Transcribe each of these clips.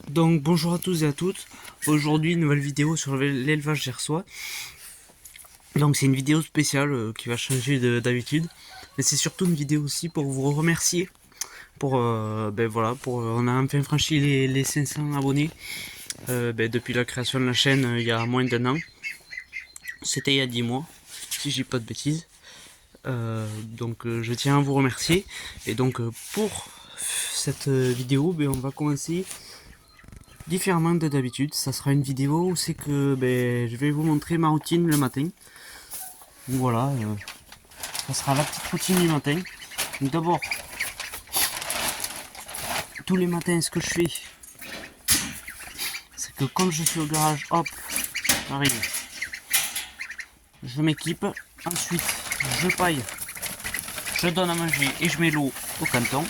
Donc bonjour à tous et à toutes. Aujourd'hui nouvelle vidéo sur l'élevage gersois. Donc c'est une vidéo spéciale qui va changer d'habitude. Mais c'est surtout une vidéo aussi pour vous remercier. Pour on a enfin franchi les 500 abonnés depuis la création de la chaîne il y a moins d'1 an. C'était il y a 10 mois, si j'ai pas de bêtises. Je tiens à vous remercier. Et donc pour cette vidéo, on va commencer différemment de d'habitude. Ça sera une vidéo où c'est que je vais vous montrer ma routine le matin. Donc voilà, ça sera la petite routine du matin. Donc d'abord, tous les matins, ce que je fais, c'est que comme je suis au garage, hop, j'arrive, je m'équipe, ensuite je paille, je donne à manger et je mets l'eau au canton.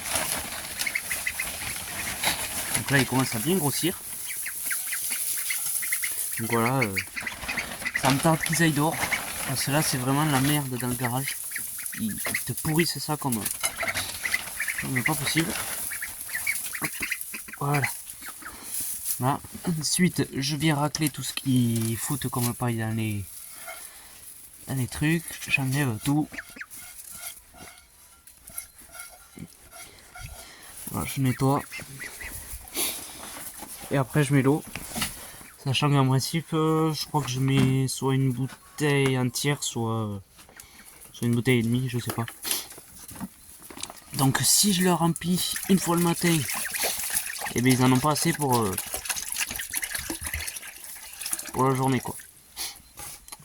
Donc là il commence à bien grossir. Donc voilà, ça me tarde qu'ils aillent dehors, parce que là c'est vraiment la merde dans le garage. Ils te pourrissent ça comme pas possible. Voilà. Voilà. Ensuite, je viens racler tout ce qui fout comme paille dans les trucs. J'enlève tout. Voilà, je nettoie. Et après, je mets l'eau. Sachant qu'en principe, je crois que je mets soit une bouteille entière, soit une bouteille et demie, je sais pas. Donc, si je le remplis une fois le matin, et ils en ont pas assez pour la journée, quoi.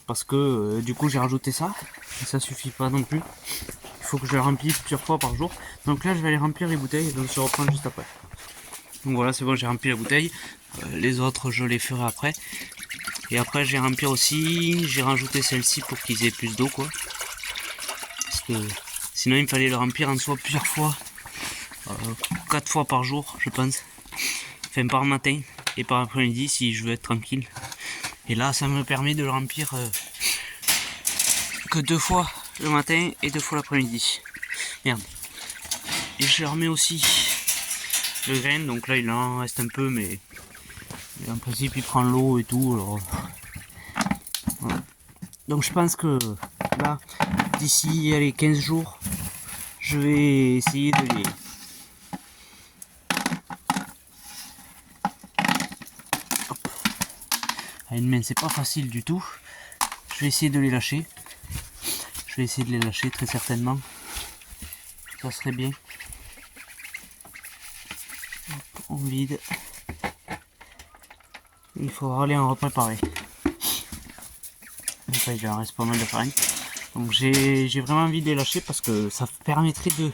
Parce que du coup, j'ai rajouté ça. Et ça suffit pas non plus. Il faut que je le remplisse plusieurs fois par jour. Donc là, je vais aller remplir les bouteilles et donc se reprendre juste après. Donc voilà, c'est bon, j'ai rempli la bouteille. Les autres, je les ferai après. Et après, je vais remplir aussi. J'ai rajouté celle-ci pour qu'ils aient plus d'eau, quoi. Parce que sinon, il me fallait le remplir en soi plusieurs fois. 4 fois par jour, je pense. Enfin, par matin et par après-midi si je veux être tranquille. Et là, ça me permet de le remplir que 2 fois le matin et 2 fois l'après-midi. Merde. Et je remets aussi le grain, donc là il en reste un peu, mais en principe il prend l'eau et tout. Alors, voilà. Donc je pense que là, d'ici les 15 jours, je vais essayer de les... Hop. À une main, c'est pas facile du tout. Je vais essayer de les lâcher. Je vais essayer de les lâcher très certainement. Ça serait bien. Hop, on vide. Il faudra aller en repréparer. Donc là, il en reste pas mal de farine. Donc j'ai vraiment envie de les lâcher parce que ça permettrait de,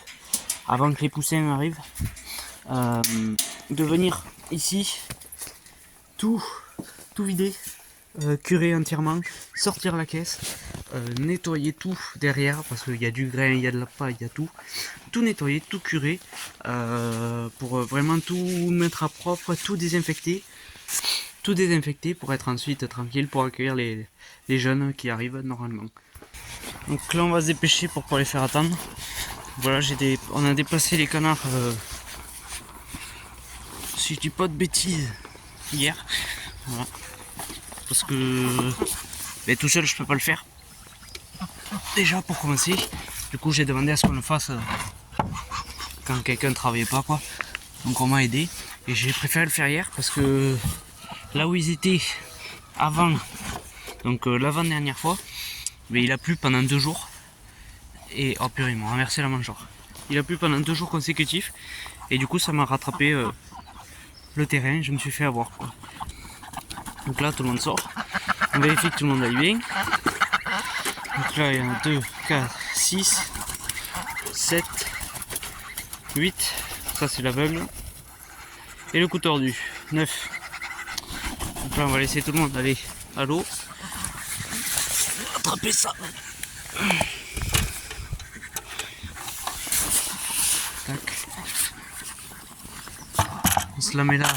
avant que les poussins arrivent, de venir ici, tout vider, curer entièrement, sortir la caisse, nettoyer tout derrière parce qu'il y a du grain, il y a de la paille, il y a tout nettoyer, tout curer, pour vraiment tout mettre à propre, tout désinfecter pour être ensuite tranquille pour accueillir les jeunes qui arrivent normalement. Donc là on va se dépêcher pour pas les faire attendre. Voilà, on a déplacé les canards, si je dis pas de bêtises, hier. Voilà. Parce que tout seul je peux pas le faire. Déjà pour commencer. Du coup j'ai demandé à ce qu'on le fasse quand quelqu'un ne travaillait pas, quoi. Donc on m'a aidé. Et j'ai préféré le faire hier parce que là où ils étaient avant, donc l'avant-dernière fois, mais il a plu pendant 2 jours. Et oh purée, ils m'ont renversé la mangeoire. Il a plu pendant 2 jours consécutifs. Et du coup ça m'a rattrapé le terrain, je me suis fait avoir, quoi. Donc là tout le monde sort. On vérifie que tout le monde aille bien. Donc là il y en a 2, 4, 6, 7, 8. Ça c'est l'aveugle. Et le coup tordu, 9. Donc là on va laisser tout le monde aller à l'eau. Attraper ça. Tac. On se la met là,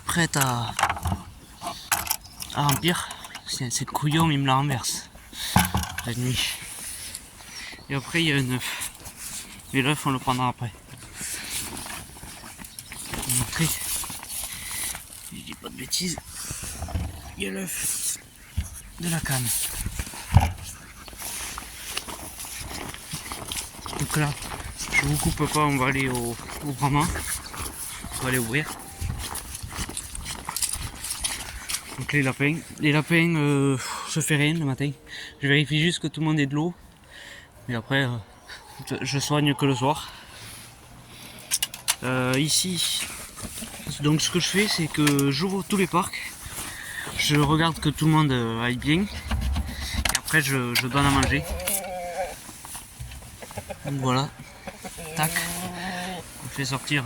prête à remplir. C'est couillon, il me la renverse la nuit. Et après il y a un œuf. Mais l'œuf on le prendra après. Montrer. pas de bêtises. Il y a l'œuf de la canne. Donc là, je vous coupe pas, on va aller au Brahma. On va aller ouvrir. Donc les lapins, je fais rien le matin. Je vérifie juste que tout le monde ait de l'eau. Et après, je soigne que le soir. Ici, donc ce que je fais, c'est que j'ouvre tous les parcs. Je regarde que tout le monde aille bien. Et après, je donne à manger. Donc voilà. Tac. On fait sortir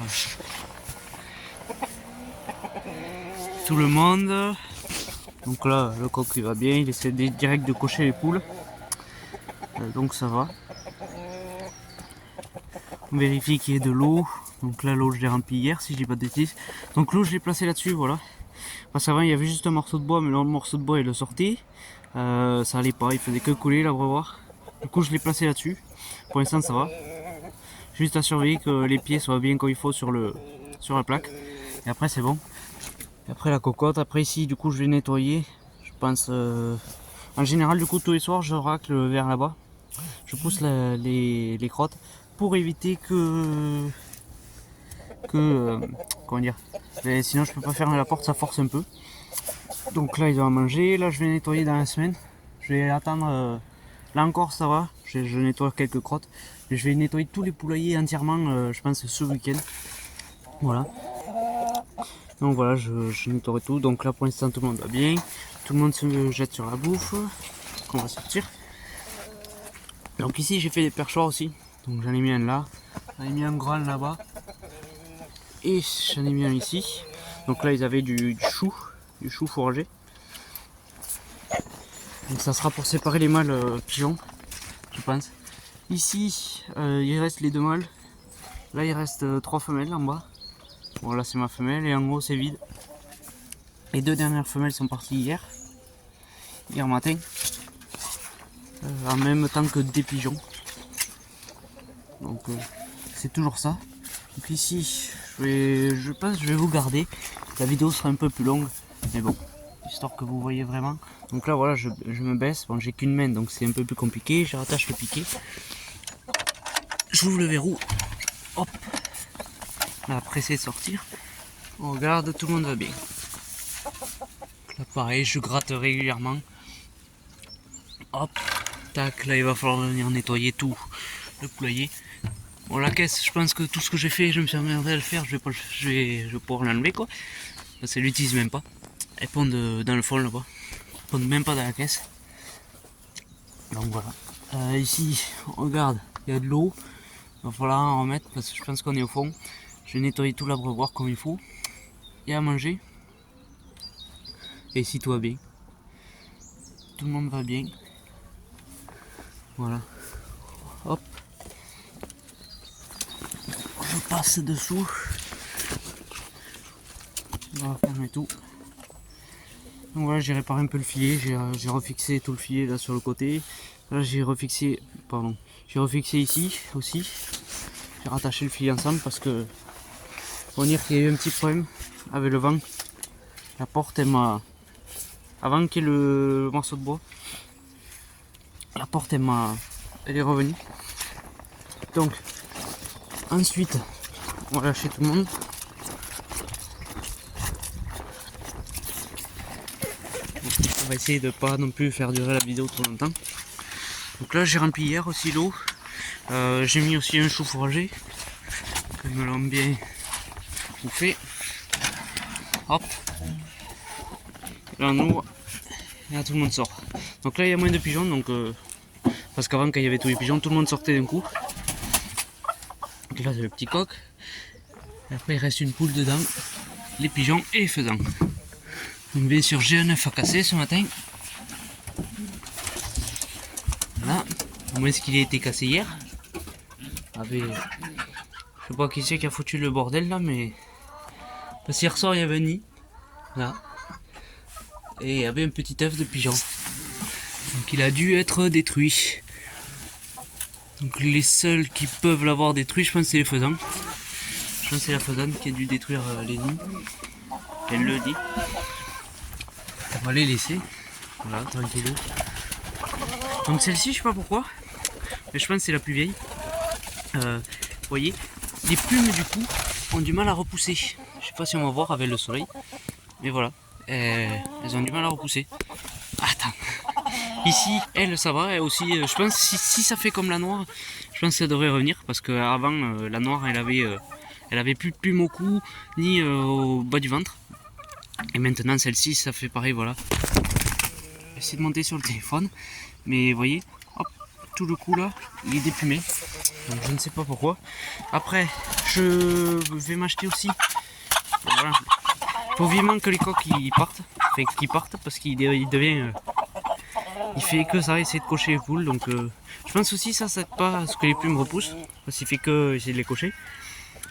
tout le monde. Donc là, le coq il va bien. Il essaie direct de cocher les poules. Donc ça va. On vérifie qu'il y ait de l'eau. Donc là, l'eau je l'ai remplie hier, si je dis pas de bêtises. Donc l'eau je l'ai placée là-dessus, voilà. Parce qu'avant il y avait juste un morceau de bois, mais le morceau de bois il le sortait. Ça allait pas, il faisait que couler l'abreuvoir. Du coup je l'ai placé là-dessus. Pour l'instant ça va. Juste à surveiller que les pieds soient bien comme il faut sur la plaque. Et après c'est bon. Et après la cocotte, après ici du coup je vais nettoyer. Je pense en général du coup tous les soirs je racle vers là-bas. Je pousse les crottes pour éviter que comment dire, et sinon je peux pas fermer la porte, ça force un peu. Donc là ils doivent manger, là je vais nettoyer dans la semaine. Je vais attendre, là encore ça va, je nettoie quelques crottes. Mais je vais nettoyer tous les poulaillers entièrement, je pense ce week-end. Voilà. Donc voilà, je nettoie tout. Donc là pour l'instant tout le monde va bien. Tout le monde se jette sur la bouffe. On va sortir. Donc ici j'ai fait des perchoirs aussi. Donc j'en ai mis un là. J'en ai mis un grand là-bas. Et j'en ai mis un ici. Donc là ils avaient du chou fourragé. Donc ça sera pour séparer les mâles pigeons, je pense. Ici il reste les deux mâles. Là il reste 3 femelles en bas. Bon là c'est ma femelle et en haut c'est vide. Les 2 dernières femelles sont parties hier matin. En même temps que des pigeons. Donc c'est toujours ça. Donc ici je pense que je vais vous garder. La vidéo sera un peu plus longue. Mais bon, histoire que vous voyez vraiment. Donc là voilà, je me baisse. Bon j'ai qu'une main donc c'est un peu plus compliqué. Je rattache le piquet. J'ouvre le verrou. Hop. Là pressé de sortir. On regarde, tout le monde va bien. Là pareil, je gratte régulièrement. Hop. Tac, là il va falloir venir nettoyer tout le poulailler. Bon la caisse, je pense que tout ce que j'ai fait, je me suis emmerdé à le faire, je vais pouvoir l'enlever quoi. Parce qu'elle l'utilise même pas. Elle pond dans le fond là-bas. Elle pond même pas dans la caisse. Donc voilà. Ici, regarde, il y a de l'eau. Il va falloir en remettre parce que je pense qu'on est au fond. Je vais nettoyer tout l'abreuvoir comme il faut. Et à manger. Et ici tout va bien. Tout le monde va bien. Voilà. Hop. Je passe dessous. On va fermer tout. Donc voilà, j'ai réparé un peu le filet. J'ai refixé tout le filet là sur le côté. Là j'ai refixé. Pardon. J'ai refixé ici aussi. J'ai rattaché le filet ensemble parce que on va dire qu'il y a eu un petit problème avec le vent. La porte elle m'a. Avant qu'il y ait le morceau de bois. La porte elle est revenue. Donc ensuite on va lâcher tout le monde. On va essayer de pas non plus faire durer la vidéo trop longtemps. Donc là j'ai rempli hier aussi l'eau. J'ai mis aussi un chou fourragé. Que me l'ont bien bouffé. Hop. Là on ouvre. Et là tout le monde sort. Donc là il y a moins de pigeons donc parce qu'avant quand il y avait tous les pigeons, tout le monde sortait d'un coup. Donc là c'est le petit coq. Et après il reste une poule dedans, les pigeons et les faisans. Donc bien sûr j'ai un œuf à casser ce matin. Voilà, au moins ce qu'il a été cassé hier. Avec... Je sais pas qui c'est qui a foutu le bordel là, mais parce qu'hier soir il y avait un nid. Là. Et il y avait un petit œuf de pigeon. Donc il a dû être détruit. Donc les seuls qui peuvent l'avoir détruit, je pense que c'est les faisans. Je pense que c'est la faisane qui a dû détruire les nids. elle le dit. On va les laisser. Voilà, tranquille. Donc celle-ci, je sais pas pourquoi, mais je pense que c'est la plus vieille. Vous voyez, les plumes du coup ont du mal à repousser. Je sais pas si on va voir avec le soleil, mais voilà, elles ont du mal à repousser. Attends, ici, elle, ça va, elle aussi, je pense si ça fait comme la noire, je pense que ça devrait revenir, parce qu'avant, la noire, elle avait plus de plumes au cou, ni au bas du ventre. Et maintenant, celle-ci, ça fait pareil, voilà. J'essaie de monter sur le téléphone, mais vous voyez, hop, tout le cou là, il est déplumé. Donc je ne sais pas pourquoi. Après, je vais m'acheter aussi. Voilà. Faut vivement que les coqs ils partent. Enfin qu'ils partent parce qu'il devient. Il fait que ça, essayer de cocher les poules. Donc je pense aussi ça aide pas à ce que les plumes repoussent. Parce qu'il fait que essayer de les cocher.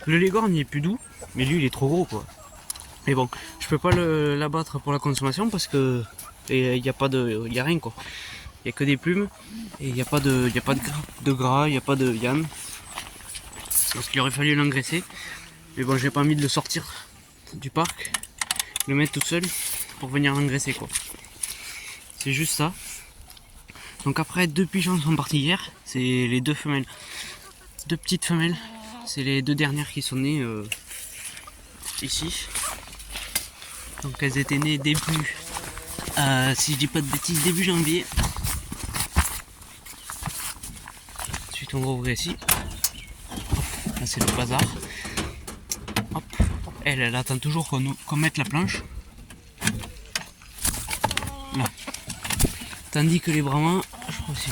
Le Leghorn il est plus doux, mais lui il est trop gros quoi. Mais bon, je peux pas l'abattre pour la consommation parce que il n'y a pas de. Il y a rien quoi. Il n'y a que des plumes et il n'y a pas de gras, il n'y a pas de viande. Parce qu'il aurait fallu l'engraisser. Mais bon, j'ai pas envie de le sortir du parc, le mettre tout seul pour venir l'engraisser quoi. C'est juste ça. Donc après, 2 pigeons sont partis hier. C'est les 2 femelles. 2 petites femelles. C'est les 2 dernières qui sont nées ici. Donc elles étaient nées début, si je dis pas de bêtises, début janvier. Ensuite on va ouvrir ici. Là c'est le bazar. Hop. Elle attend toujours qu'on mette la planche. Là. Tandis que les brahmans, je crois aussi.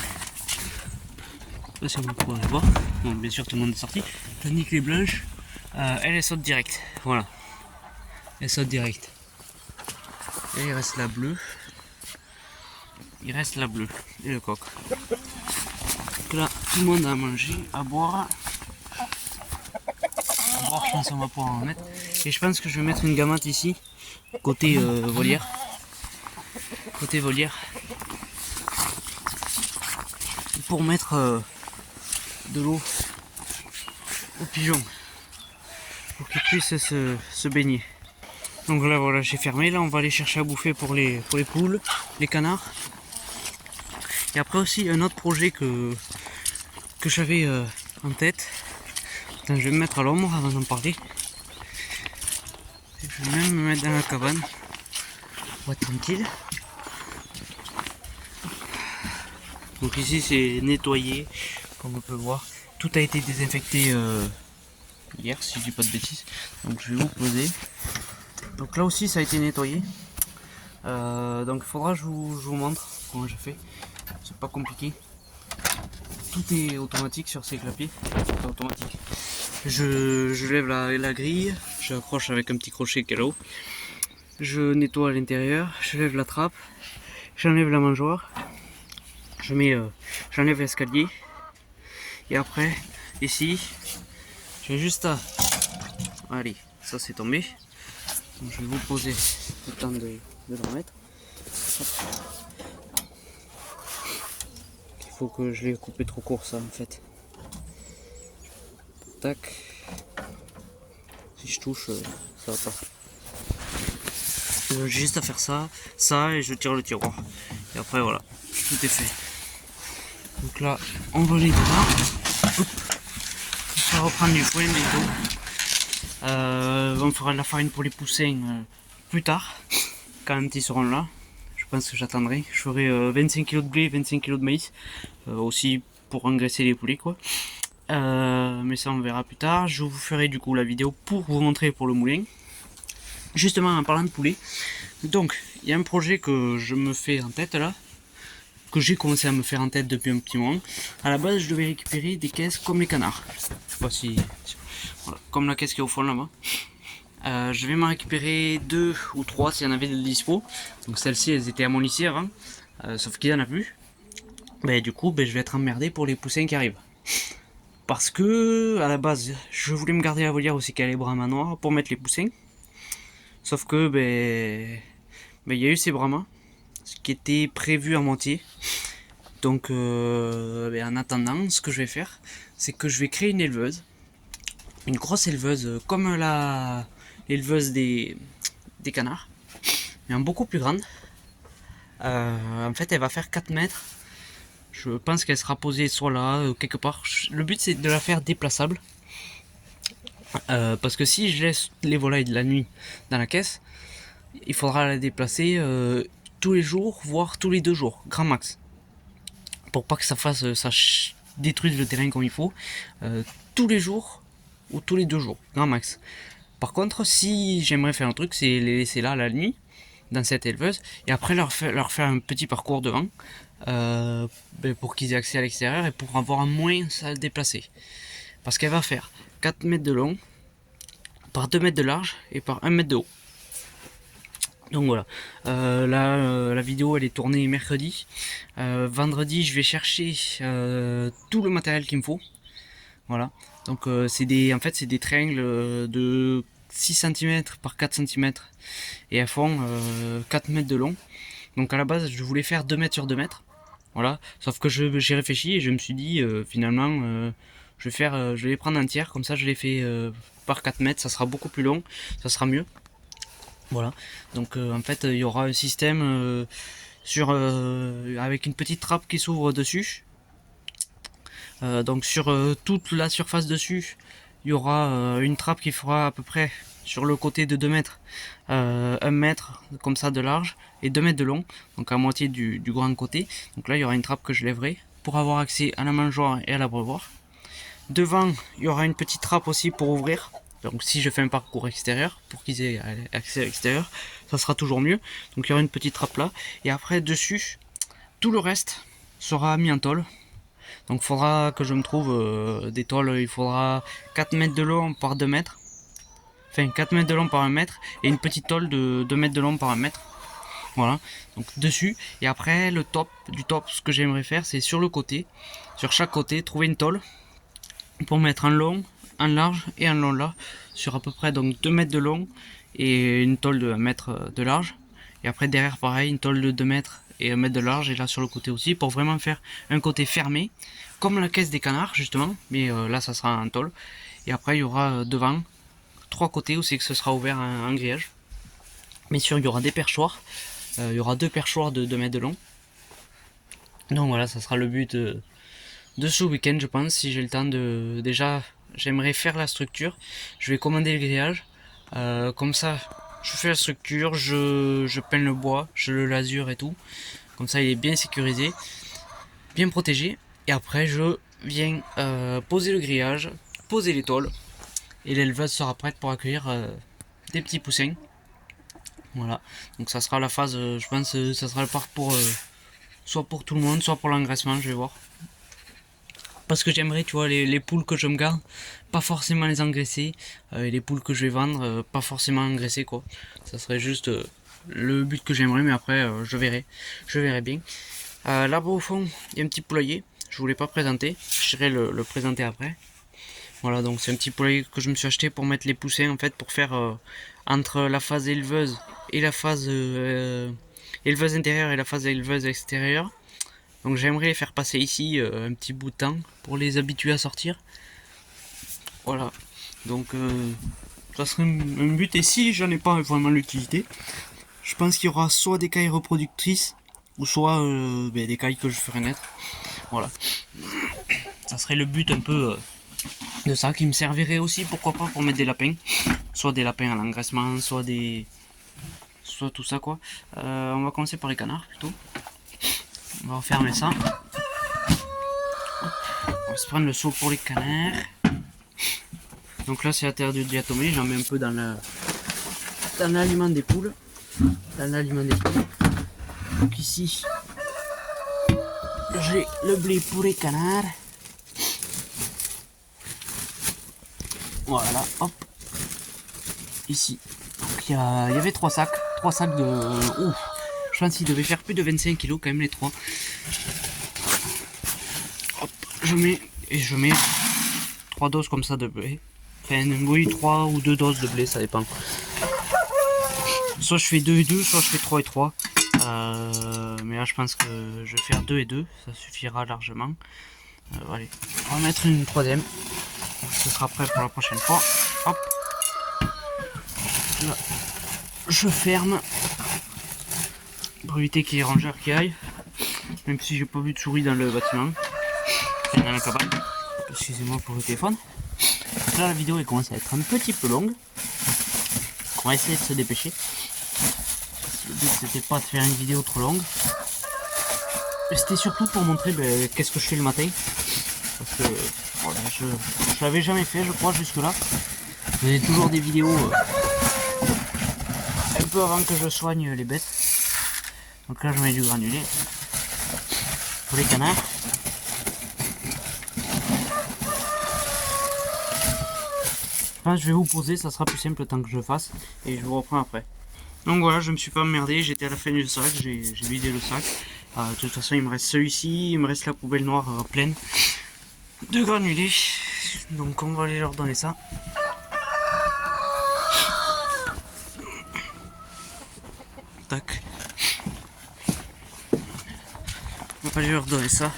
Là c'est bon pour aller voir. Bon, bien sûr tout le monde est sorti. Tandis que les blanches, elle saute direct. Voilà. Elle saute direct. Et il reste la bleue. Il reste la bleue et le coq. Donc là, tout le monde a mangé, à boire. À boire, je pense qu'on va pouvoir en mettre. Et je pense que je vais mettre une gamate ici, côté volière. Côté volière. Pour mettre de l'eau aux pigeons. Pour qu'ils puissent se baigner. Donc là voilà, j'ai fermé. Là on va aller chercher à bouffer pour les poules, les canards. Et après aussi un autre projet que j'avais en tête. Attends, je vais me mettre à l'ombre avant d'en parler. Je vais même me mettre dans la cabane pour être tranquille. Donc ici c'est nettoyé, comme on peut voir. Tout a été désinfecté hier, si je dis pas de bêtises. Donc je vais vous poser. Donc là aussi ça a été nettoyé. Donc il faudra que je vous montre comment j'ai fait. C'est pas compliqué. Tout est automatique sur ces clapiers. C'est automatique. Je lève la grille, j'accroche avec un petit crochet qui est là-haut. Je nettoie à l'intérieur, je lève la trappe, j'enlève la mangeoire, j'enlève l'escalier. Et après, ici, j'ai juste à... Allez, ça c'est tombé. Donc, je vais vous poser le temps de le remettre. Hop. Il faut que je l'ai coupé trop court ça en fait. Tac. Si je touche, ça va pas. J'ai juste à faire ça et je tire le tiroir. Et après voilà, tout est fait. Donc là, on va les voir. On va reprendre du foin bientôt. On fera de la farine pour les poussins plus tard, quand ils seront là. Je pense que j'attendrai. Je ferai 25 kg de blé, 25 kg de maïs, aussi pour engraisser les poulets quoi. Mais ça on verra plus tard. Je vous ferai du coup la vidéo pour vous montrer pour le moulin. Justement en parlant de poulet, donc il y a un projet que je me fais en tête là, que j'ai commencé à me faire en tête depuis un petit moment. À la base je devais récupérer des caisses comme les canards. Je sais pas si... Voilà, comme la caisse qui est au fond là-bas. Je vais m'en récupérer 2 ou 3 s'il y en avait de dispo. Donc celles-ci elles étaient à mon lycée avant, sauf qu'il n'y en a plus. Du coup je vais être emmerdé pour les poussins qui arrivent. Parce que à la base je voulais me garder la volière aussi qu'elle est brahma noire pour mettre les poussins. Sauf que il y a eu ces brahmas, ce qui était prévu à moitié. Donc en attendant, ce que je vais faire, c'est que je vais créer une éleveuse. Une grosse éleveuse comme l'éleveuse des des canards, mais en beaucoup plus grande. En fait, elle va faire 4 mètres. Je pense qu'elle sera posée soit là, quelque part. Le but, c'est de la faire déplaçable. Parce que si je laisse les volailles de la nuit dans la caisse, il faudra la déplacer tous les jours, voire tous les 2 jours, grand max. Pour pas que ça fasse, détruise le terrain comme il faut. Tous les jours ou tous les 2 jours, grand max. Par contre, si j'aimerais faire un truc, c'est les laisser là la nuit, dans cette éleveuse, et après leur faire un petit parcours devant, pour qu'ils aient accès à l'extérieur et pour avoir moins à se déplacer. Parce qu'elle va faire 4 mètres de long, par 2 mètres de large et par 1 mètre de haut. Donc voilà, la vidéo elle est tournée mercredi. Vendredi je vais chercher tout le matériel qu'il me faut. Voilà, donc c'est des triangles de 6 cm par 4 cm et elles font 4 mètres de long. Donc à la base je voulais faire 2 mètres sur 2 mètres. Voilà, sauf que j'ai réfléchi et je me suis dit finalement je vais les prendre un tiers, comme ça je les fais par 4 mètres, ça sera beaucoup plus long, ça sera mieux. Voilà, donc en fait il y aura un système avec une petite trappe qui s'ouvre dessus. Donc sur toute la surface dessus, il y aura une trappe qui fera à peu près sur le côté de 2 mètres, 1 mètre comme ça de large et 2 mètres de long, donc à moitié du grand côté. Donc là il y aura une trappe que je lèverai pour avoir accès à la mangeoire et à l'abreuvoir. Devant il y aura une petite trappe aussi pour ouvrir. Donc si je fais un parcours extérieur, pour qu'ils aient accès à l'extérieur, ça sera toujours mieux. Donc il y aura une petite trappe là. Et après dessus, tout le reste sera mis en tôle. Donc il faudra que je me trouve des tôles, il faudra 4 mètres de long par 2 mètres. Enfin 4 mètres de long par 1 mètre. Et une petite tôle de 2 mètres de long par 1 mètre. Voilà, donc dessus. Et après le top du top, ce que j'aimerais faire, c'est sur le côté. Sur chaque côté, trouver une tôle pour mettre un long, un large et un long là, sur à peu près donc 2 mètres de long et une tôle de 1 mètre de large. Et après derrière pareil, une tôle de 2 mètres et 1 mètre de large, et là sur le côté aussi, pour vraiment faire un côté fermé, comme la caisse des canards justement, mais là ça sera en tôle. Et après il y aura devant 3 côtés où c'est que ce sera ouvert un grillage. Bien sûr il y aura des perchoirs, il y aura 2 perchoirs de 2 mètres de long. Donc voilà, ça sera le but de ce week-end je pense, si j'ai le temps de... Déjà j'aimerais faire la structure, je vais commander le grillage, comme ça je fais la structure, je peins le bois, je le lasure et tout, comme ça il est bien sécurisé, bien protégé, et après je viens poser le grillage, poser les tôles, et l'éleveuse sera prête pour accueillir des petits poussins. Voilà, donc ça sera la phase, je pense ça sera le parc pour soit pour tout le monde, soit pour l'engraissement, je vais voir. Parce que j'aimerais, tu vois, les poules que je me garde, pas forcément les engraisser, et les poules que je vais vendre, pas forcément engraisser quoi. Ça serait juste le but que j'aimerais, mais après je verrai bien. Là-bas au fond, il y a un petit poulailler, je voulais pas présenter, j'irai le présenter après. Voilà, donc c'est un petit poulailler que je me suis acheté pour mettre les poussins en fait, pour faire entre la phase éleveuse et la phase éleveuse intérieure et la phase éleveuse extérieure. Donc j'aimerais les faire passer ici un petit bout de temps pour les habituer à sortir. Voilà. Donc ça serait un but. Et si j'en ai pas vraiment l'utilité, je pense qu'il y aura soit des cailles reproductrices ou soit des cailles que je ferai naître. Voilà. Ça serait le but un peu de ça, qui me servirait aussi, pourquoi pas, pour mettre des lapins. Soit des lapins à l'engraissement, soit tout ça quoi. On va commencer par les canards plutôt. On va refermer ça. On va se prendre le seau pour les canards. Donc là c'est la terre de diatomée, j'en mets un peu dans l'aliment des poules. Donc ici j'ai le blé pour les canards. Voilà, hop. Ici. Donc il y avait 3 sacs. 3 sacs de. Ouf. Je pense qu'ils devaient faire plus de 25 kg quand même les 3. Hop, je mets 3 doses comme ça de blé. Enfin oui, 3 ou 2 doses de blé, ça dépend. Soit je fais 2 et 2, soit je fais 3 et 3. Mais là je pense que je vais faire 2 et 2, ça suffira largement. Allez, on va mettre une troisième. Ce sera prêt pour la prochaine fois. Hop. Là. je ferme pour éviter qu'il y ait des rongeurs qui aillent. Même si j'ai pas vu de souris dans le bâtiment, enfin, dans la cabane. Excusez-moi pour le téléphone. Donc là la vidéo elle commence à être un petit peu longue. On va essayer de se dépêcher. Le but c'était pas de faire une vidéo trop longue. C'était surtout pour montrer qu'est-ce que je fais le matin. Parce que voilà, je l'avais jamais fait je crois jusque là. Je faisais toujours des vidéos un peu avant que je soigne les bêtes. Donc là je mets du granulé pour les canards. Je vais vous poser, ça sera plus simple le temps que je fasse et je vous reprends après. Donc voilà, je me suis pas emmerdé, j'étais à la fin du sac, j'ai vidé le sac. De toute façon il me reste celui-ci, il me reste la poubelle noire pleine de granulés. Donc on va aller leur donner ça. Tac. On va aller leur donner ça.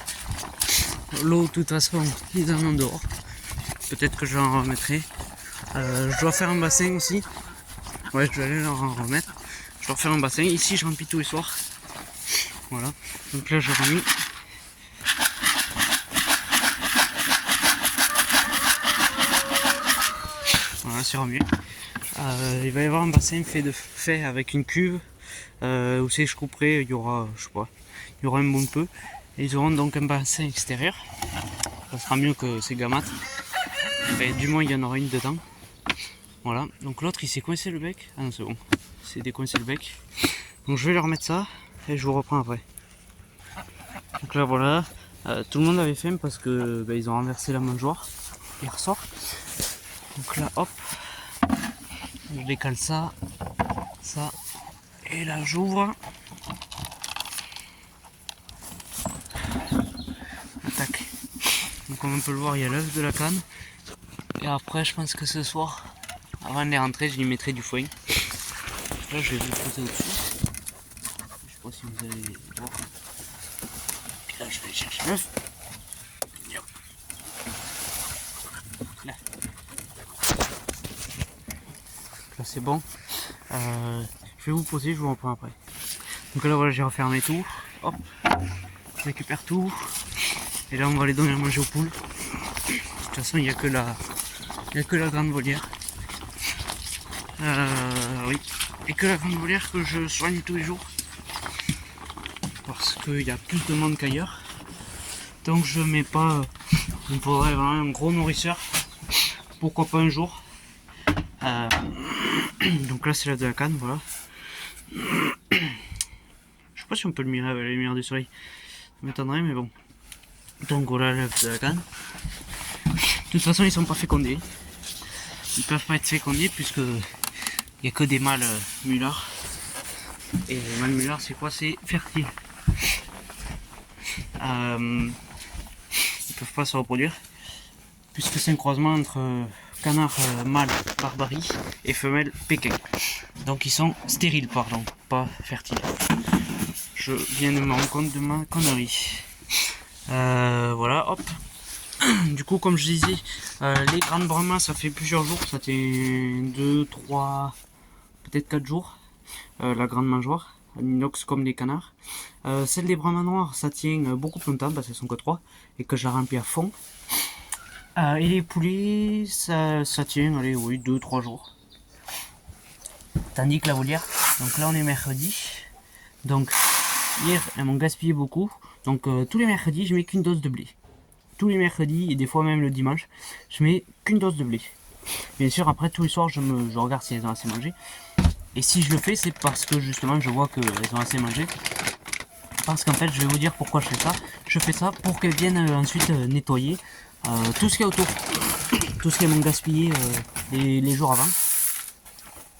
L'eau de toute façon ils en ont dehors. Peut-être que je en remettrai. Je dois faire un bassin aussi. Ouais, je vais aller leur en remettre. Je dois faire un bassin. Ici, je remplis tous les soirs. Voilà. Donc là, je remis. Voilà, c'est remis. Il va y avoir un bassin fait avec une cuve. Où c'est que je couperai, il y aura, je sais pas, il y aura un bon peu. Et ils auront donc un bassin extérieur. Ça sera mieux que ces gamates. Et du moins, il y en aura une dedans. Voilà, donc l'autre il s'est coincé le bec. Ah non, c'est bon, c'est décoincé le bec. Donc je vais leur mettre ça et je vous reprends après. Donc là voilà, tout le monde avait faim parce que ils ont renversé la mangeoire hier soir. Donc là hop, je décale ça, et là j'ouvre. Attaque. Donc comme on peut le voir, il y a l'œuf de la canne. Et après je pense que ce soir, avant de les rentrer, je lui mettrai du foin. Là je vais vous le poser au-dessus. Je sais pas si vous allez voir. Puis là je vais chercher l'œuf. Là. Là c'est bon. Je vais vous poser, je vous reprends après. Donc là voilà, j'ai refermé tout. Hop, je récupère tout. Et là on va les donner à manger aux poules. De toute façon il n'y a que la grande volière. Oui. Et que la grande volière que je soigne tous les jours. Parce qu'il y a plus de monde qu'ailleurs. Donc je mets pas. Il me faudrait vraiment un gros nourrisseur. Pourquoi pas un jour. Donc là c'est la de la canne, voilà. Je sais pas si on peut le mirer avec la lumière du soleil. Ça m'étonnerait mais bon. Donc voilà l'œuf de la canne. De toute façon ils sont pas fécondés. Ils peuvent pas être fécondés puisque il n'y a que des mâles mullards. Et les mâles mullards c'est quoi? C'est fertile. Ils peuvent pas se reproduire puisque c'est un croisement entre canard mâle Barbarie et femelle Pékin. Donc ils sont stériles, pardon, pas fertiles. Je viens de me rendre compte de ma connerie. Voilà, hop. Du coup, comme je disais, les grandes brahmas, ça fait plusieurs jours, ça fait 2, 3, peut-être 4 jours. La grande mangeoire, en inox comme les canards. Celle des brahmas noirs, ça tient beaucoup plus longtemps parce qu'elles sont que 3 et que je la remplis à fond. Et les poulets, ça tient, allez, oui, 2-3 jours. Tandis que la volière, donc là on est mercredi. Donc hier, elles m'ont gaspillé beaucoup. Donc tous les mercredis, je mets qu'une dose de blé. Tous les mercredis et des fois même le dimanche, je mets qu'une dose de blé. Bien sûr, après tous les soirs, je regarde si elles ont assez mangé. Et si je le fais, c'est parce que justement, je vois qu'elles ont assez mangé. Parce qu'en fait, je vais vous dire pourquoi je fais ça. Je fais ça pour qu'elles viennent ensuite nettoyer tout ce qu'il y a autour. Tout ce qu'elles m'ont gaspillé les jours avant.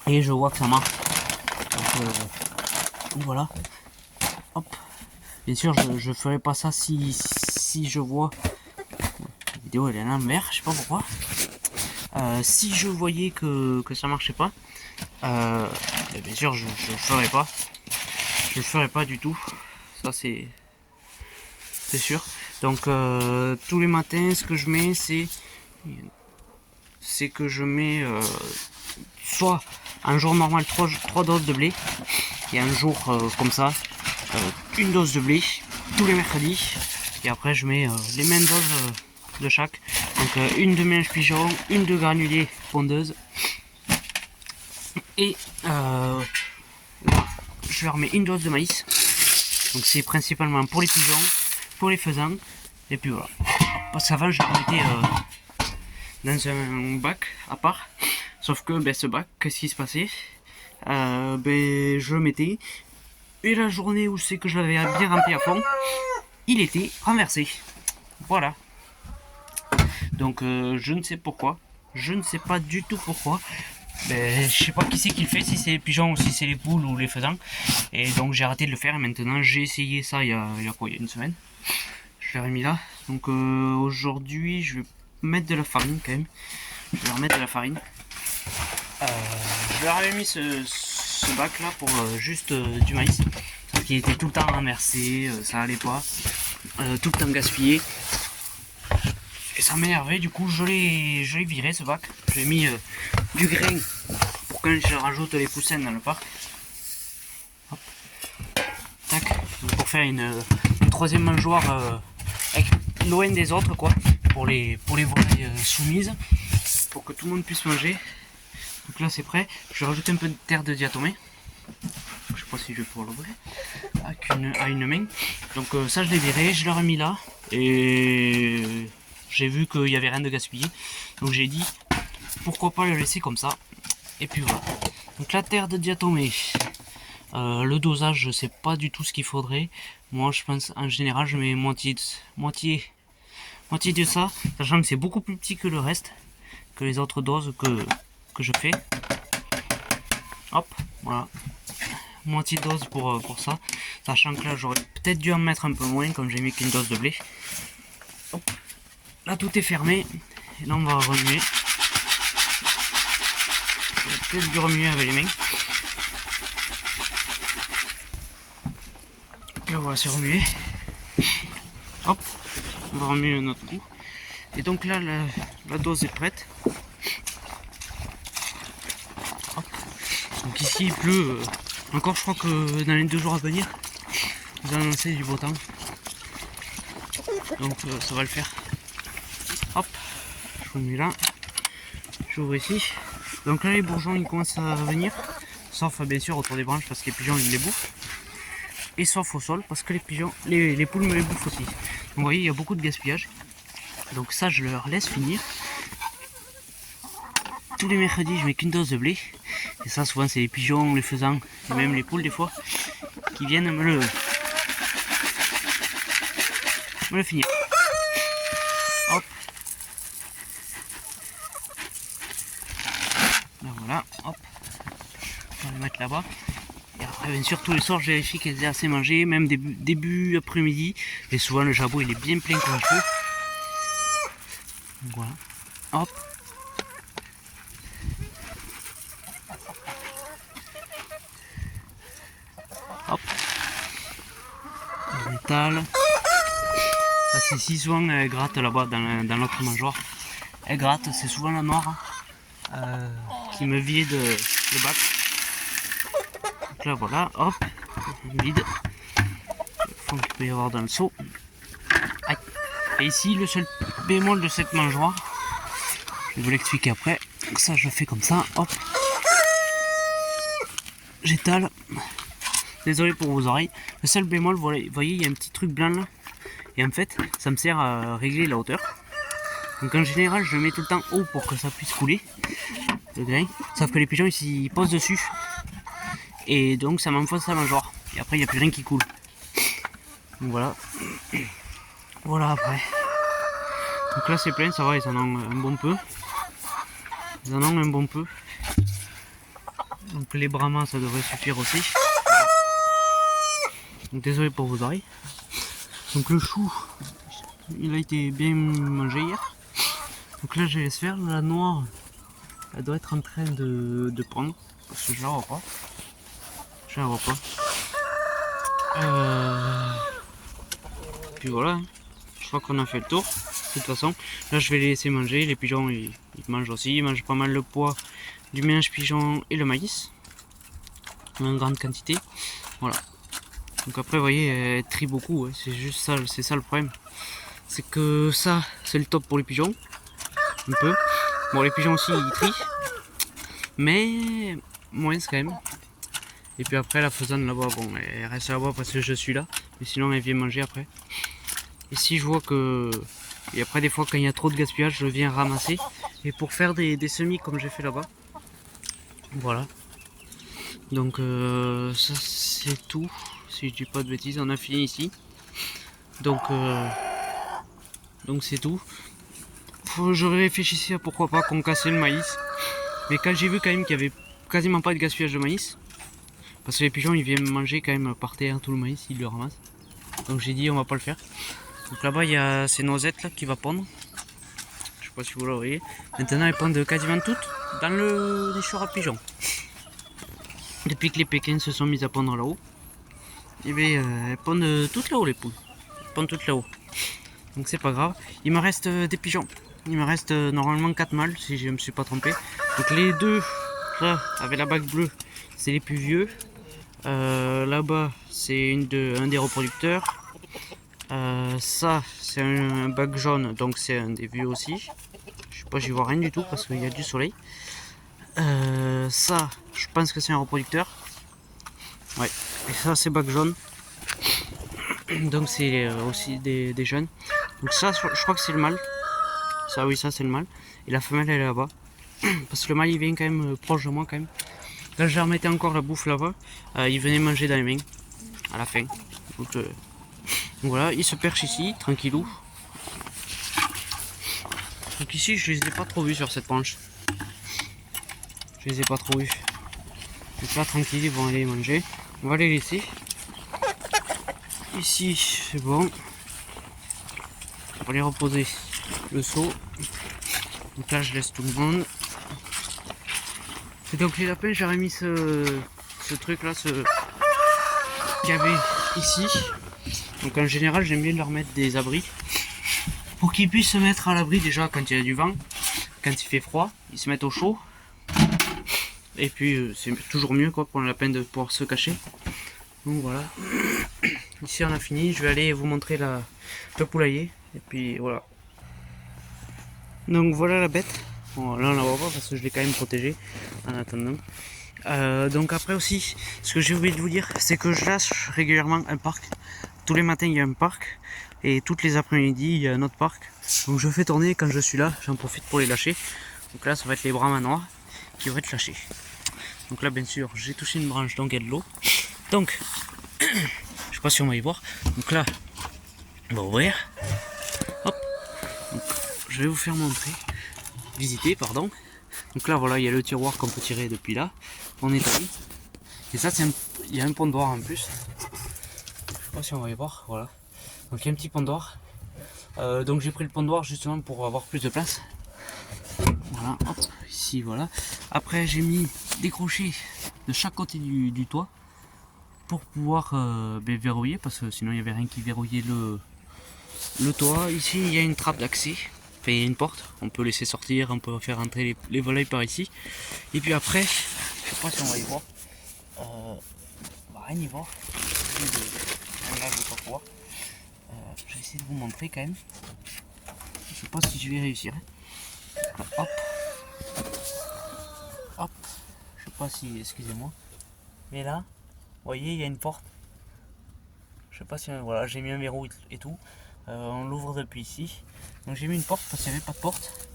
Et je vois que ça marche. Donc voilà. Hop. Bien sûr, je ferai pas ça si je vois. La vidéo elle est à l'envers, je sais pas pourquoi. Si je voyais que ça marchait pas, bien sûr je le ferai pas. Je le ferai pas du tout. Ça c'est sûr. Donc tous les matins, ce que je mets, c'est que je mets soit Un jour normal, 3 doses de blé. Et un jour comme ça, une dose de blé tous les mercredis. Et après je mets les mêmes doses de chaque. Donc une de mélange pigeon, une de granulés pondeuse. Et là, je leur mets une dose de maïs. Donc c'est principalement pour les pigeons, pour les faisans. Et puis voilà. Parce qu'avant je les mettais dans un bac à part. Sauf que ce bac, qu'est-ce qui se passait? Je le mettais. Et la journée où c'est que je l'avais bien rempli à fond, il était renversé. Voilà. Donc je ne sais pourquoi. Je ne sais pas du tout pourquoi. Je sais pas qui c'est qui le fait, si c'est les pigeons ou si c'est les poules ou les faisans. Et donc j'ai arrêté de le faire et maintenant j'ai essayé ça il y a une semaine. Je l'ai remis là. Donc aujourd'hui je vais mettre de la farine quand même. Je vais remettre de la farine. Je leur avais mis ce bac là pour juste du maïs. Parce qu'il était tout le temps renversé, ça allait pas. Tout le temps gaspillé. Et ça m'énervait, du coup je l'ai viré ce bac. J'ai mis du grain pour quand je rajoute les poussins dans le parc. Hop. Tac. Donc pour faire une troisième mangeoire loin des autres quoi. Pour les volailles soumises. Pour que tout le monde puisse manger. Donc là c'est prêt. Je vais rajouter un peu de terre de diatomée. Je sais pas si je vais pouvoir l'ouvrir à une main. Donc ça je l'ai viré, je l'ai remis là. Et j'ai vu qu'il n'y avait rien de gaspillé. Donc j'ai dit pourquoi pas le laisser comme ça. Et puis voilà. Donc la terre de diatomée. Le dosage je sais pas du tout ce qu'il faudrait. Moi je pense en général je mets moitié de ça. Sachant que c'est beaucoup plus petit que le reste. Que les autres doses que je fais. Hop, voilà. Moitié de dose pour ça. Sachant que là j'aurais peut-être dû en mettre un peu moins comme j'ai mis qu'une dose de blé. Hop. Là tout est fermé. Et là on va remuer. J'aurais peut-être dû remuer avec les mains. Là voilà, c'est remué. Hop, on va remuer un autre coup. Et donc là la dose est prête. Hop. Donc ici il pleut. Encore je crois que dans les 2 jours à venir, vous annoncez du beau temps. Donc ça va le faire. Hop, je remets là. J'ouvre ici. Donc là les bourgeons ils commencent à venir. Sauf bien sûr autour des branches parce que les pigeons ils les bouffent. Et sauf au sol parce que les pigeons, les poules me les bouffent aussi. Donc vous voyez il y a beaucoup de gaspillage. Donc ça je leur laisse finir. Tous les mercredis je mets qu'une dose de blé. Et ça souvent c'est les pigeons, les faisans et même les poules des fois qui viennent me le finir. Hop. Là voilà, hop. On va le mettre là-bas. Et après bien sûr tous les soirs je vérifie qu'elles aient assez mangé, même début après-midi. Et souvent le jabot il est bien plein comme il faut. Donc voilà. Hop. Hop. On étale. Ça c'est si souvent elle gratte là-bas dans l'autre mangeoire. Elle gratte, c'est souvent la noire qui me vide le bac. Donc là voilà, hop, vide. Le fond qu'il peut y avoir dans le seau. Aïe. Et ici le seul bémol de cette mangeoire, je vais vous l'expliquer après. Donc ça je fais comme ça, hop. J'étale. Désolé pour vos oreilles. Le seul bémol, vous voyez, il y a un petit truc blanc là. Et en fait, ça me sert à régler la hauteur. Donc en général, je le mets tout le temps haut pour que ça puisse couler. Le grain. Sauf que les pigeons, ils posent dessus. Et donc ça m'enfonce la mangeoire. Et après, il n'y a plus rien qui coule. Donc voilà. Voilà après. Donc là, c'est plein, ça va, ils en ont un bon peu. Ils en ont un bon peu. Donc les brahmas, ça devrait suffire aussi. Donc désolé pour vos oreilles. Donc le chou, il a été bien mangé hier. Donc là je laisse faire. La noire, elle doit être en train de prendre. Parce que je la vois pas. Je la vois pas. Puis voilà. Je crois qu'on a fait le tour. De toute façon, là je vais les laisser manger. Les pigeons ils mangent aussi. Ils mangent pas mal le pois du mélange pigeon et le maïs en grande quantité. Voilà. Donc après vous voyez elle trie beaucoup, hein. C'est juste ça, c'est ça le problème. C'est que ça c'est le top pour les pigeons. Un peu. Bon les pigeons aussi ils trient. Mais moins quand même. Et puis après la faisane là-bas, bon elle reste là-bas parce que je suis là. Mais sinon elle vient manger après. Et si je vois que... Et après des fois quand il y a trop de gaspillage je viens ramasser. Et pour faire des semis comme j'ai fait là-bas. Voilà. Donc ça c'est tout. Si je dis pas de bêtises, on a fini ici. Donc c'est tout. Je réfléchissais à pourquoi pas qu'on cassait le maïs. Mais quand j'ai vu quand même qu'il y avait quasiment pas de gaspillage de maïs. Parce que les pigeons ils viennent manger quand même par terre tout le maïs, ils le ramassent. Donc j'ai dit on va pas le faire. Donc là-bas il y a ces noisettes là qui va pondre. Je sais pas si vous la voyez. Maintenant elles pondent quasiment toutes dans le nichoir à pigeons. Depuis que les pékins se sont mis à pondre là-haut. Et bien elles pondent toutes là-haut les poules. Elles pondent toutes là-haut. Donc c'est pas grave. Il me reste des pigeons. Il me reste normalement 4 mâles si je me suis pas trompé. Donc les deux là avec la bague bleue c'est les plus vieux. Là-bas c'est un des reproducteurs. Ça c'est un bague jaune donc c'est un des vieux aussi. Je sais pas, j'y vois rien du tout parce qu'il y a du soleil. Ça je pense que c'est un reproducteur. Ouais. Et ça c'est bague jaune. Donc c'est aussi des jeunes. Donc ça je crois que c'est le mâle. Ça oui ça c'est le mâle. Et la femelle elle est là-bas. Parce que le mâle il vient quand même proche de moi quand même. Là je leur mettais encore la bouffe là-bas. Il venait manger dans les mains. À la fin. Donc voilà, il se perche ici, tranquillou. Donc ici je les ai pas trop vus sur cette branche. Je les ai pas trop vus. Donc là tranquille, ils vont aller manger. On va les laisser. Ici c'est bon. On va les reposer le seau. Donc là je laisse tout le monde. Et donc les lapins j'aurais mis ce truc là, qu'il y avait ici. Donc en général j'aime bien leur mettre des abris. Pour qu'ils puissent se mettre à l'abri déjà quand il y a du vent. Quand il fait froid, ils se mettent au chaud. Et puis c'est toujours mieux quoi pour le lapin de pouvoir se cacher. Donc voilà. Ici on a fini, je vais aller vous montrer le poulailler. Et puis voilà. Donc voilà la bête. Bon, là on la voit pas parce que je l'ai quand même protégée en attendant. Donc après aussi, ce que j'ai oublié de vous dire, c'est que je lâche régulièrement un parc. Tous les matins il y a un parc. Et toutes les après-midi il y a un autre parc. Donc je fais tourner quand je suis là, j'en profite pour les lâcher. Donc là ça va être les brahmas noirs qui vont être lâchés. Donc là bien sûr j'ai touché une branche donc il y a de l'eau. Donc je sais pas si on va y voir. Donc là on va ouvrir. Hop. Donc, je vais vous faire montrer. Visiter pardon. Donc là voilà il y a le tiroir qu'on peut tirer depuis là. On nettoie. Et ça c'est il y a un pondoir en plus. Je sais pas si on va y voir. Voilà. Donc il y a un petit pondoir. Donc j'ai pris le pondoir justement pour avoir plus de place. Voilà, hop, ici voilà. Après j'ai mis des crochets de chaque côté du toit pour pouvoir verrouiller parce que sinon il n'y avait rien qui verrouillait le toit. Ici il y a une trappe d'accès, enfin il y a une porte, on peut laisser sortir, on peut faire entrer les volailles par ici. Et puis après, je sais pas si on va y voir, on va rien y voir. Là je vais pas pouvoir. Je vais essayer de vous montrer quand même. Je sais pas si je vais réussir. Hop. Hop. Je sais pas si, excusez-moi. Mais là, vous voyez, il y a une porte. Je sais pas si, voilà, j'ai mis un verrou et tout. On l'ouvre depuis ici. Donc j'ai mis une porte parce qu'il n'y avait pas de porte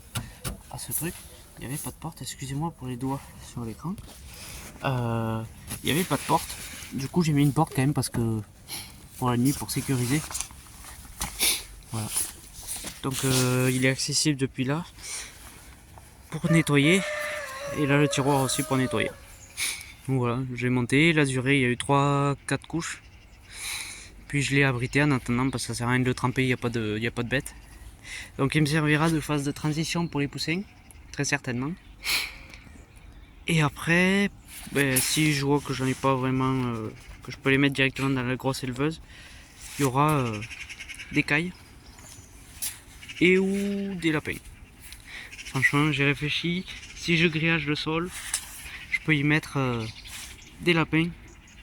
à ce truc. Il n'y avait pas de porte, excusez-moi pour les doigts sur l'écran. Il n'y avait pas de porte. Du coup j'ai mis une porte quand même parce que pour la nuit, pour sécuriser. Voilà. Donc il est accessible depuis là pour nettoyer. Et là le tiroir aussi pour nettoyer. Donc voilà, j'ai monté, l'azuré il y a eu 3-4 couches. Puis je l'ai abrité en attendant parce que ça sert à rien de le tremper, il n'y a pas de bête. Donc il me servira de phase de transition pour les poussins, très certainement. Et après, si je vois que j'en ai pas vraiment, que je peux les mettre directement dans la grosse éleveuse, il y aura des cailles et ou des lapins. Franchement j'ai réfléchi, si je grillage le sol, je peux y mettre des lapins,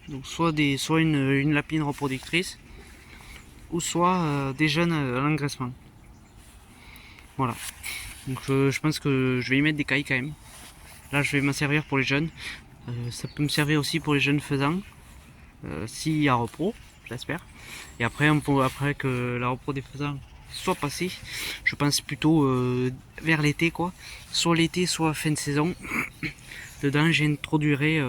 donc soit une lapine reproductrice, ou soit des jeunes à l'engraissement. Voilà. Donc je pense que je vais y mettre des cailles quand même. Là je vais m'en servir pour les jeunes. Ça peut me servir aussi pour les jeunes faisans. S'il y a repro, j'espère. Et après, après que la repro des faisans soit passée, je pense plutôt vers l'été quoi. Soit l'été, soit fin de saison. Dedans j'introduirai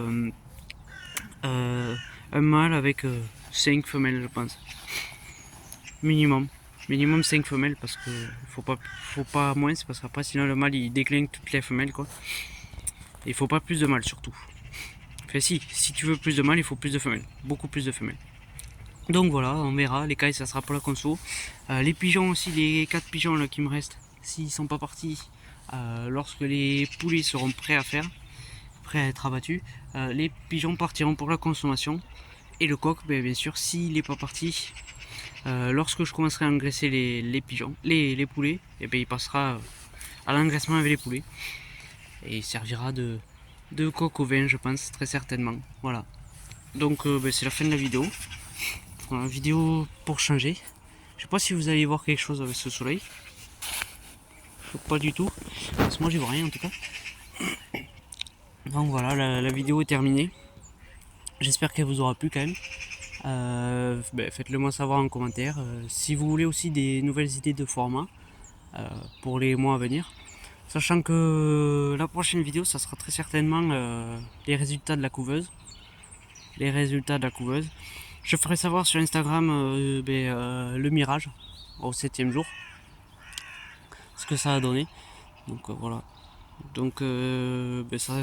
un mâle avec 5 femelles je pense. Minimum. Minimum 5 femelles parce que faut pas moins, parce qu'après sinon le mâle il décline toutes les femelles quoi. Et il faut pas plus de mâles surtout. Enfin si tu veux plus de mâles il faut plus de femelles. Beaucoup plus de femelles. Donc voilà, on verra, les cailles ça sera pour la conso. Les pigeons aussi, les 4 pigeons là qui me restent, s'ils sont pas partis, lorsque les poulets seront prêts à être abattus, les pigeons partiront pour la consommation. Et le coq, bien sûr, s'il n'est pas parti, lorsque je commencerai à engraisser les pigeons, les poulets, et bien il passera à l'engraissement avec les poulets. Et il servira de coq au vin, je pense, très certainement. Voilà. Donc c'est la fin de la vidéo. Voilà, vidéo pour changer. Je sais pas si vous allez voir quelque chose avec ce soleil. Pas du tout. Parce que moi j'y vois rien en tout cas. Donc voilà, la vidéo est terminée. J'espère qu'elle vous aura plu quand même. Faites-le moi savoir en commentaire. Si vous voulez aussi des nouvelles idées de format pour les mois à venir. Sachant que la prochaine vidéo, ça sera très certainement les résultats de la couveuse. Je ferai savoir sur Instagram le mirage au 7e jour. Ce que ça a donné. Donc voilà. Donc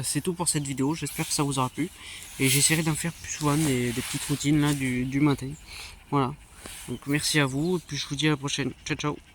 c'est tout pour cette vidéo. J'espère que ça vous aura plu. Et j'essaierai d'en faire plus souvent des petites routines là du matin. Voilà. Donc merci à vous. Et puis je vous dis à la prochaine. Ciao ciao.